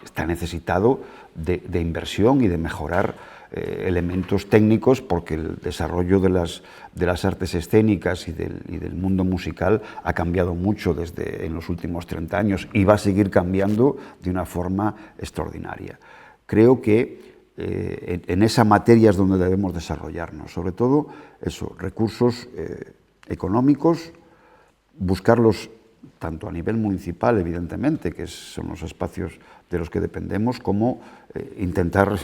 está necesitado de inversión y de mejorar elementos técnicos, porque el desarrollo de las artes escénicas y del mundo musical ha cambiado mucho en los últimos 30 años y va a seguir cambiando de una forma extraordinaria. Creo que en esa materia es donde debemos desarrollarnos, sobre todo eso, recursos económicos, buscarlos tanto a nivel municipal, evidentemente, que son los espacios de los que dependemos, como intentar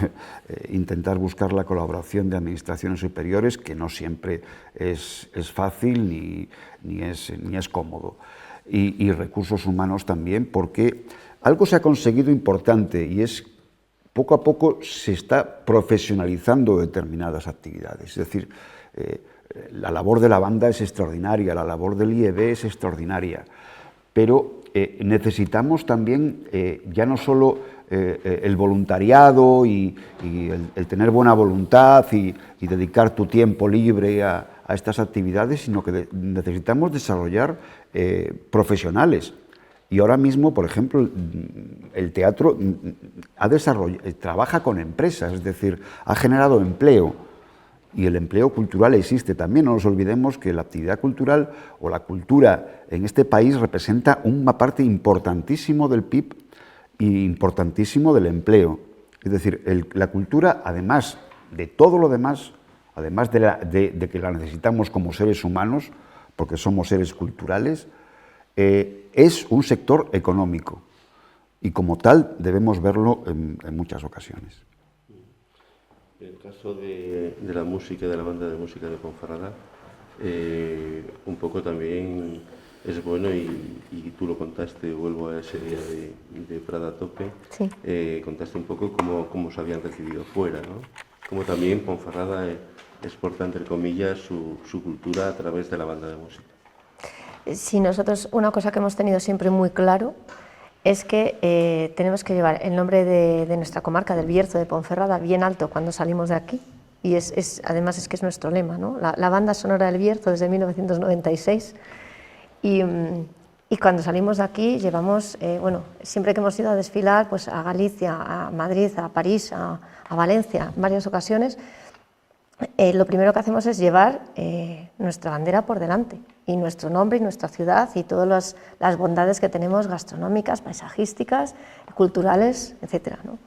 buscar la colaboración de administraciones superiores, que no siempre es fácil ni es cómodo. Y recursos humanos también, porque algo se ha conseguido importante, y es poco a poco se está profesionalizando determinadas actividades. Es decir, la labor de la banda es extraordinaria, la labor del IEB es extraordinaria, pero necesitamos también ya no solo el voluntariado y el tener buena voluntad y dedicar tu tiempo libre a estas actividades, sino que necesitamos desarrollar profesionales. Y ahora mismo, por ejemplo, el teatro trabaja con empresas, es decir, ha generado empleo. Y el empleo cultural existe también. No nos olvidemos que la actividad cultural o la cultura en este país representa una parte importantísimo del PIB y importantísimo del empleo. Es decir, la cultura, además de todo lo demás, además de que la necesitamos como seres humanos, porque somos seres culturales, es un sector económico y como tal debemos verlo en muchas ocasiones. En el caso de la música, de la banda de música de Ponferrada, un poco también es bueno, y tú lo contaste, vuelvo a ese día de Prada a tope, sí. Contaste un poco cómo se habían recibido fuera, ¿no? Cómo también Ponferrada exporta, entre comillas, su cultura a través de la banda de música. Sí, nosotros una cosa que hemos tenido siempre muy claro es que tenemos que llevar el nombre de nuestra comarca, del Bierzo de Ponferrada, bien alto cuando salimos de aquí. Y además es que es nuestro lema, ¿no? La banda sonora del Bierzo desde 1996. Y cuando salimos de aquí llevamos, bueno, siempre que hemos ido a desfilar, pues a Galicia, a Madrid, a París, a Valencia, en varias ocasiones, lo primero que hacemos es llevar nuestra bandera por delante, y nuestro nombre y nuestra ciudad y todas las bondades que tenemos gastronómicas, paisajísticas, culturales, etc., ¿no?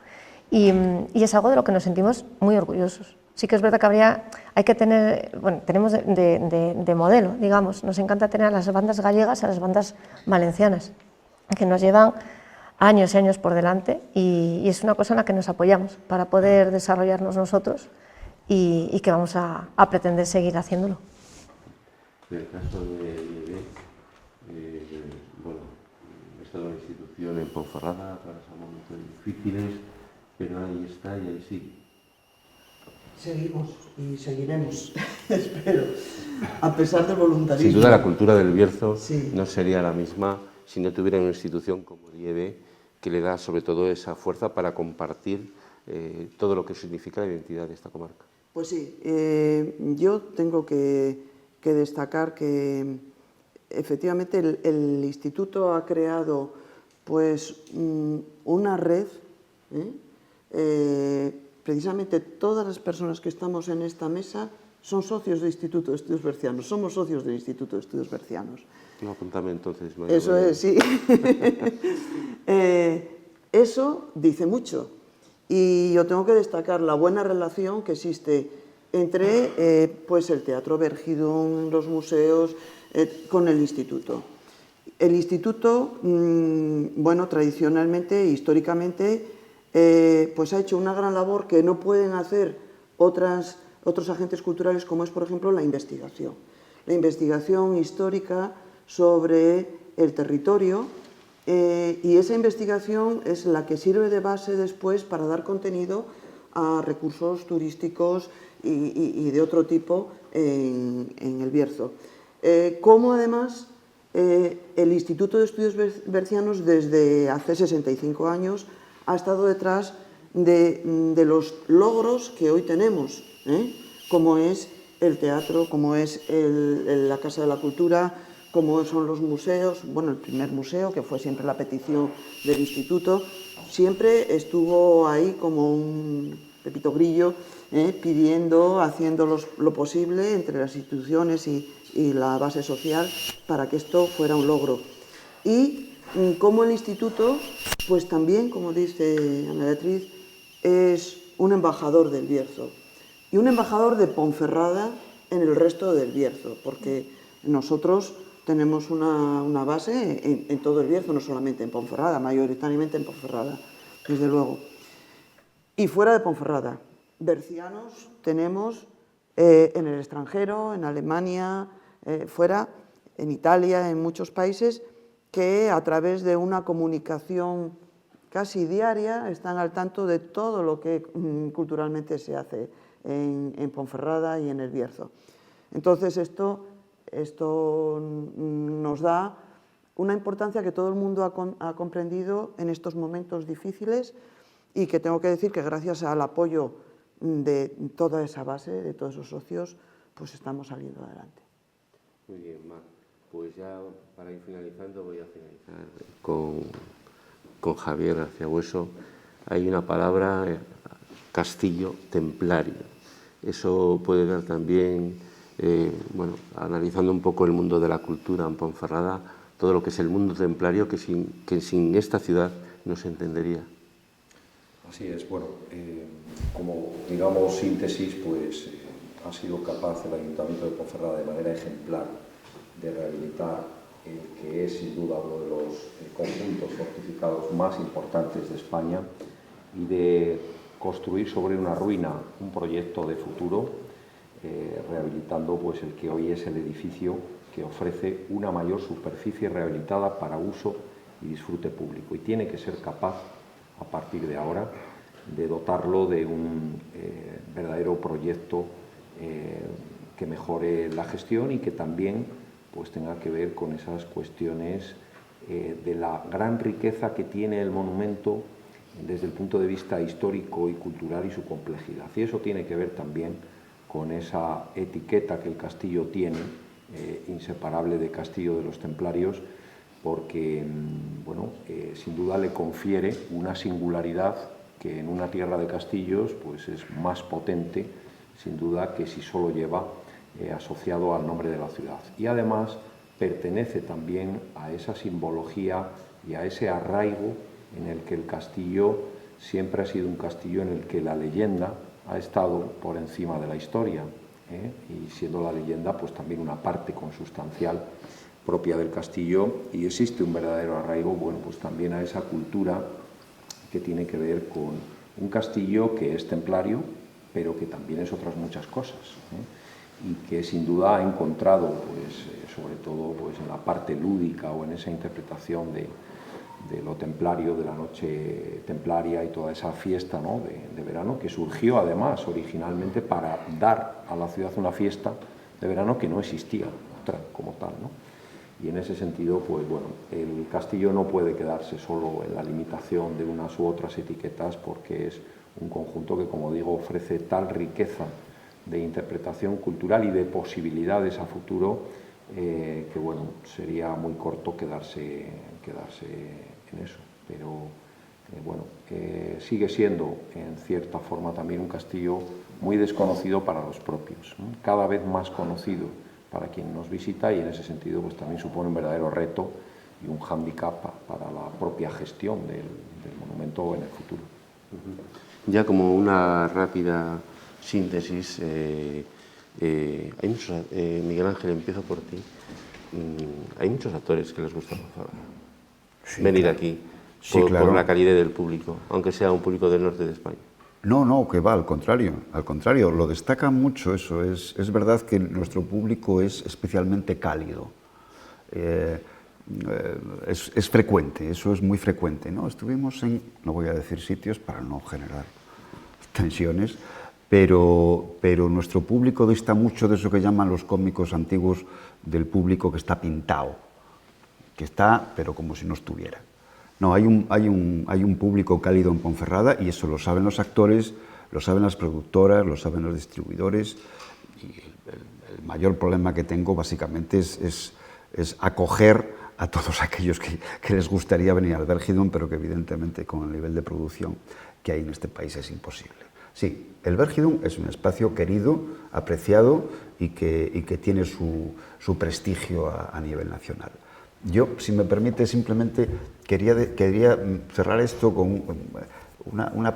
Y es algo de lo que nos sentimos muy orgullosos. Sí que es verdad que hay que tener, bueno, tenemos de modelo, digamos, nos encanta tener a las bandas gallegas, a las bandas valencianas, que nos llevan años y años por delante, y es una cosa en la que nos apoyamos para poder desarrollarnos nosotros y que vamos a pretender seguir haciéndolo. En el caso de IEB, bueno, he estado en la institución en Ponferrada, atravesamos momentos difíciles, pero ahí está y ahí sigue. Seguimos y seguiremos, espero, a pesar del voluntarismo. Sin duda la cultura del Bierzo sí. No sería la misma si no tuviera una institución como el IEB, que le da sobre todo esa fuerza para compartir todo lo que significa la identidad de esta comarca. Pues sí, yo tengo que destacar que efectivamente el instituto ha creado pues una red, precisamente todas las personas que estamos en esta mesa son socios del Instituto de Estudios Bercianos, somos socios del Instituto de Estudios Bercianos. No, apúntame entonces, María. Eso es, sí. Eso dice mucho, y yo tengo que destacar la buena relación que existe entre pues el Teatro Vergidún, los museos, con el instituto. El instituto, bueno, tradicionalmente, históricamente, pues ha hecho una gran labor que no pueden hacer otros agentes culturales, como es, por ejemplo, la investigación histórica sobre el territorio, y esa investigación es la que sirve de base después para dar contenido a recursos turísticos y de otro tipo en el Bierzo. Como además el Instituto de Estudios Bercianos desde hace 65 años ha estado detrás de los logros que hoy tenemos, como es el teatro, como es la Casa de la Cultura, como son los museos. Bueno, el primer museo, que fue siempre la petición del instituto, siempre estuvo ahí como un Pepito Grillo, pidiendo, haciendo lo posible entre las instituciones y la base social para que esto fuera un logro. Y como el instituto, pues también, como dice Ana Beatriz, es un embajador del Bierzo y un embajador de Ponferrada en el resto del Bierzo, porque nosotros tenemos una base en todo el Bierzo, no solamente en Ponferrada, mayoritariamente en Ponferrada, desde luego. Y fuera de Ponferrada, bercianos tenemos en el extranjero, en Alemania, fuera, en Italia, en muchos países, que a través de una comunicación casi diaria están al tanto de todo lo que culturalmente se hace en Ponferrada y en el Bierzo. Entonces, esto nos da una importancia que todo el mundo ha comprendido en estos momentos difíciles y que tengo que decir que gracias al apoyo de toda esa base, de todos esos socios, pues estamos saliendo adelante. Muy bien, Mar. Pues ya para ir finalizando voy a finalizar con Javier García Hueso. Hay una palabra, castillo templario. Eso puede ver también, analizando un poco el mundo de la cultura en Ponferrada, todo lo que es el mundo templario que sin esta ciudad no se entendería. Así es, bueno, como digamos síntesis, pues ha sido capaz el Ayuntamiento de Ponferrada de manera ejemplar de rehabilitar el que es sin duda uno de los conjuntos fortificados más importantes de España y de construir sobre una ruina un proyecto de futuro, rehabilitando pues el que hoy es el edificio que ofrece una mayor superficie rehabilitada para uso y disfrute público, y tiene que ser capaz a partir de ahora de dotarlo de un verdadero proyecto que mejore la gestión y que también pues tenga que ver con esas cuestiones de la gran riqueza que tiene el monumento desde el punto de vista histórico y cultural y su complejidad. Y eso tiene que ver también con esa etiqueta que el castillo tiene, inseparable de Castillo de los Templarios, porque sin duda le confiere una singularidad que en una tierra de castillos pues es más potente, sin duda, que si solo lleva asociado al nombre de la ciudad. Y además pertenece también a esa simbología y a ese arraigo en el que el castillo siempre ha sido un castillo en el que la leyenda ha estado por encima de la historia, y siendo la leyenda pues también una parte consustancial propia del castillo, y existe un verdadero arraigo, bueno, pues también a esa cultura que tiene que ver con un castillo que es templario, pero que también es otras muchas cosas, y que sin duda ha encontrado, pues, sobre todo pues, en la parte lúdica o en esa interpretación de lo templario, de la noche templaria y toda esa fiesta, ¿no?, de verano, que surgió además originalmente para dar a la ciudad una fiesta de verano que no existía otra como tal, ¿no? Y en ese sentido, pues bueno, el castillo no puede quedarse solo en la limitación de unas u otras etiquetas, porque es un conjunto que, como digo, ofrece tal riqueza de interpretación cultural y de posibilidades a futuro que, bueno, sería muy corto quedarse en eso. Pero, sigue siendo, en cierta forma, también un castillo muy desconocido para los propios, ¿no? Cada vez más conocido para quien nos visita, y en ese sentido pues también supone un verdadero reto y un hándicap para la propia gestión del monumento en el futuro. Ya como una rápida síntesis, hay muchos, Miguel Ángel, empiezo por ti. Hay muchos actores que les gusta venir aquí por la calidad del público, aunque sea un público del norte de España. No, que va, al contrario, lo destaca mucho eso. Es verdad que nuestro público es especialmente cálido, es frecuente, eso es muy frecuente, ¿no? Estuvimos en, no voy a decir sitios para no generar tensiones, pero nuestro público dista mucho de eso que llaman los cómicos antiguos, del público que está pintado, que está, pero como si no estuviera. No, hay un público cálido en Ponferrada, y eso lo saben los actores, lo saben las productoras, lo saben los distribuidores, y el mayor problema que tengo básicamente es acoger a todos aquellos que les gustaría venir al Vergidum, pero que evidentemente con el nivel de producción que hay en este país es imposible. Sí, el Vergidum es un espacio querido, apreciado y que tiene su prestigio a nivel nacional. Yo, si me permite, simplemente quería cerrar esto con una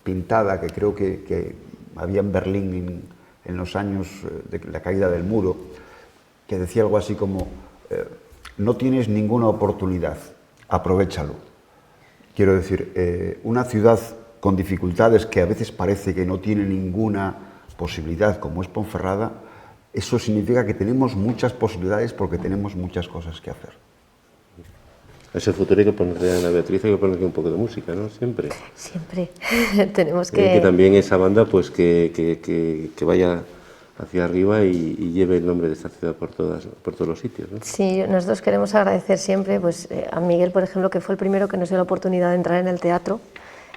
pintada que creo que había en Berlín en los años de la caída del muro, que decía algo así como: no tienes ninguna oportunidad, aprovéchalo. Quiero decir, una ciudad con dificultades, que a veces parece que no tiene ninguna posibilidad, como es Ponferrada, eso significa que tenemos muchas posibilidades, porque tenemos muchas cosas que hacer. A ese futuro hay que ponerle a Ana Beatriz, hay que ponerle un poco de música, ¿no? Siempre. Siempre. Tenemos que... Que también esa banda, pues que vaya hacia arriba y lleve el nombre de esta ciudad por todos los sitios, ¿no? Sí, nosotros queremos agradecer siempre pues, a Miguel, por ejemplo, que fue el primero que nos dio la oportunidad de entrar en el teatro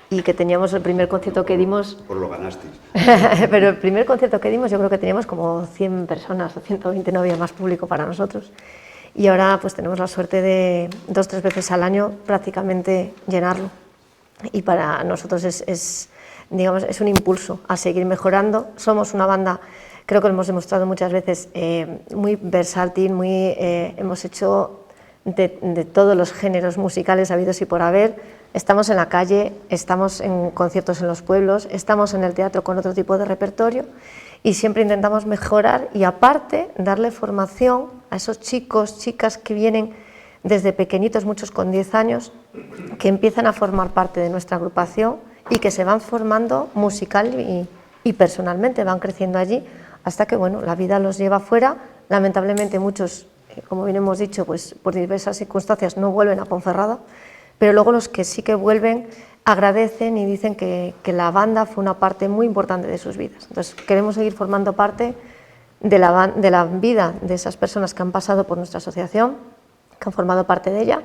y que teníamos el primer concierto que dimos... Pues lo ganasteis. Pero el primer concierto que dimos yo creo que teníamos como 100 personas o 120, no había más público para nosotros. Y ahora pues tenemos la suerte de 2 o 3 veces al año prácticamente llenarlo. Y para nosotros digamos, es un impulso a seguir mejorando. Somos una banda, creo que lo hemos demostrado muchas veces, muy versátil, hemos hecho de todos los géneros musicales habidos y por haber. Estamos en la calle, estamos en conciertos en los pueblos, estamos en el teatro con otro tipo de repertorio y siempre intentamos mejorar y aparte darle formación a esos chicos, chicas que vienen desde pequeñitos, muchos con 10 años, que empiezan a formar parte de nuestra agrupación y que se van formando musical y personalmente, van creciendo allí hasta que bueno, la vida los lleva fuera. Lamentablemente muchos, como bien hemos dicho, pues por diversas circunstancias no vuelven a Ponferrada, pero luego los que sí que vuelven agradecen y dicen que la banda fue una parte muy importante de sus vidas. Entonces queremos seguir formando parte de la vida de esas personas que han pasado por nuestra asociación, que han formado parte de ella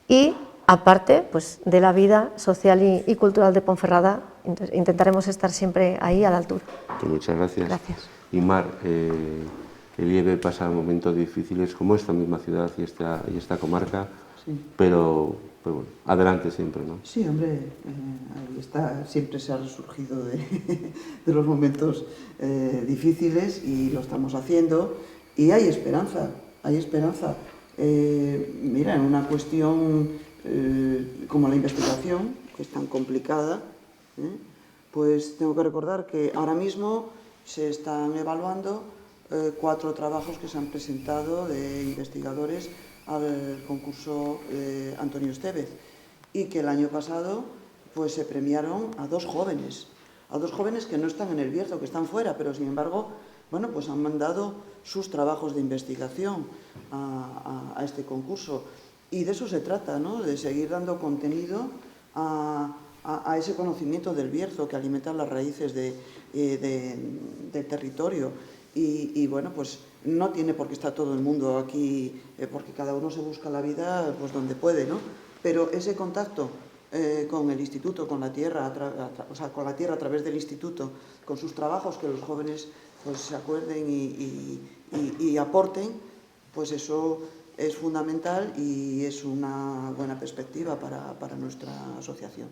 y aparte pues, de la vida social y cultural de Ponferrada. Entonces, intentaremos estar siempre ahí a la altura. Pues muchas gracias. Gracias. Y Mar, el IEB pasa momentos difíciles como esta misma ciudad y esta comarca, Sí. pero bueno, adelante siempre, ¿no? Sí, hombre, ahí está, siempre se ha resurgido de los momentos difíciles y lo estamos haciendo y hay esperanza, hay esperanza. Mira, en una cuestión como la investigación, que es tan complicada, pues tengo que recordar que ahora mismo se están evaluando 4 trabajos que se han presentado de investigadores al concurso Antonio Estevez y que el año pasado pues se premiaron a 2 jóvenes que no están en el Bierzo, que están fuera, pero sin embargo, bueno, pues han mandado sus trabajos de investigación a este concurso y de eso se trata, ¿no? De seguir dando contenido a ese conocimiento del Bierzo que alimenta las raíces del territorio y bueno, pues no tiene por qué estar todo el mundo aquí, porque cada uno se busca la vida pues donde puede, ¿no? Pero ese contacto con el instituto, con la tierra, con la tierra a través del instituto, con sus trabajos, que los jóvenes pues se acuerden y aporten, pues eso es fundamental y es una buena perspectiva para nuestra asociación.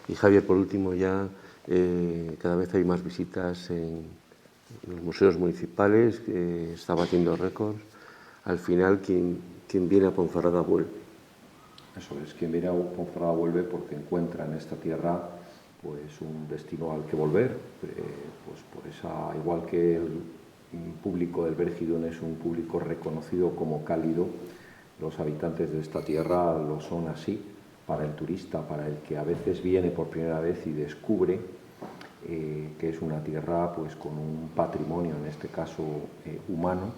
Y Javier, por último ya, cada vez hay más visitas en los museos municipales, que está batiendo récords. Al final, quien viene a Ponferrada vuelve. Eso es, quien viene a Ponferrada vuelve porque encuentra en esta tierra pues un destino al que volver, pues por esa, igual que el público del Vergidón es un público reconocido como cálido, los habitantes de esta tierra lo son así para el turista, para el que a veces viene por primera vez y descubre que es una tierra pues con un patrimonio, en este caso humano,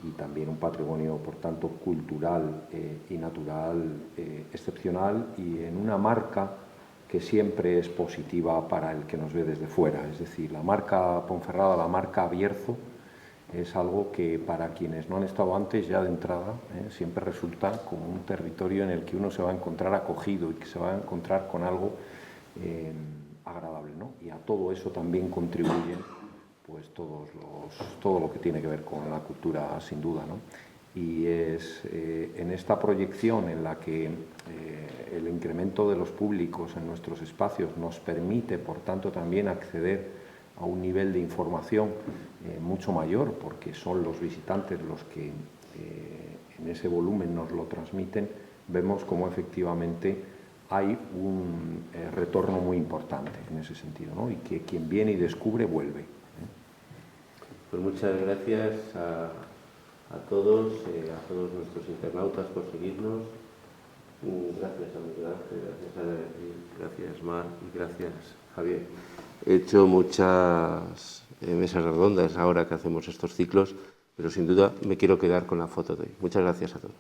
y también un patrimonio, por tanto, cultural y natural excepcional y en una marca que siempre es positiva para el que nos ve desde fuera. Es decir, la marca Ponferrada, la marca Bierzo, es algo que para quienes no han estado antes ya de entrada siempre resulta como un territorio en el que uno se va a encontrar acogido y que se va a encontrar con algo agradable, ¿no? Y a todo eso también contribuyen pues todo lo que tiene que ver con la cultura, sin duda, ¿no? Y es en esta proyección en la que el incremento de los públicos en nuestros espacios nos permite, por tanto, también acceder a un nivel de información mucho mayor, porque son los visitantes los que en ese volumen nos lo transmiten, vemos cómo efectivamente hay un retorno muy importante en ese sentido, ¿no? Y que quien viene y descubre vuelve. Pues muchas gracias a todos nuestros internautas por seguirnos. Gracias a Miguel Ángel, gracias Mar y gracias Javier. He hecho muchas mesas redondas ahora que hacemos estos ciclos, pero sin duda me quiero quedar con la foto de hoy. Muchas gracias a todos.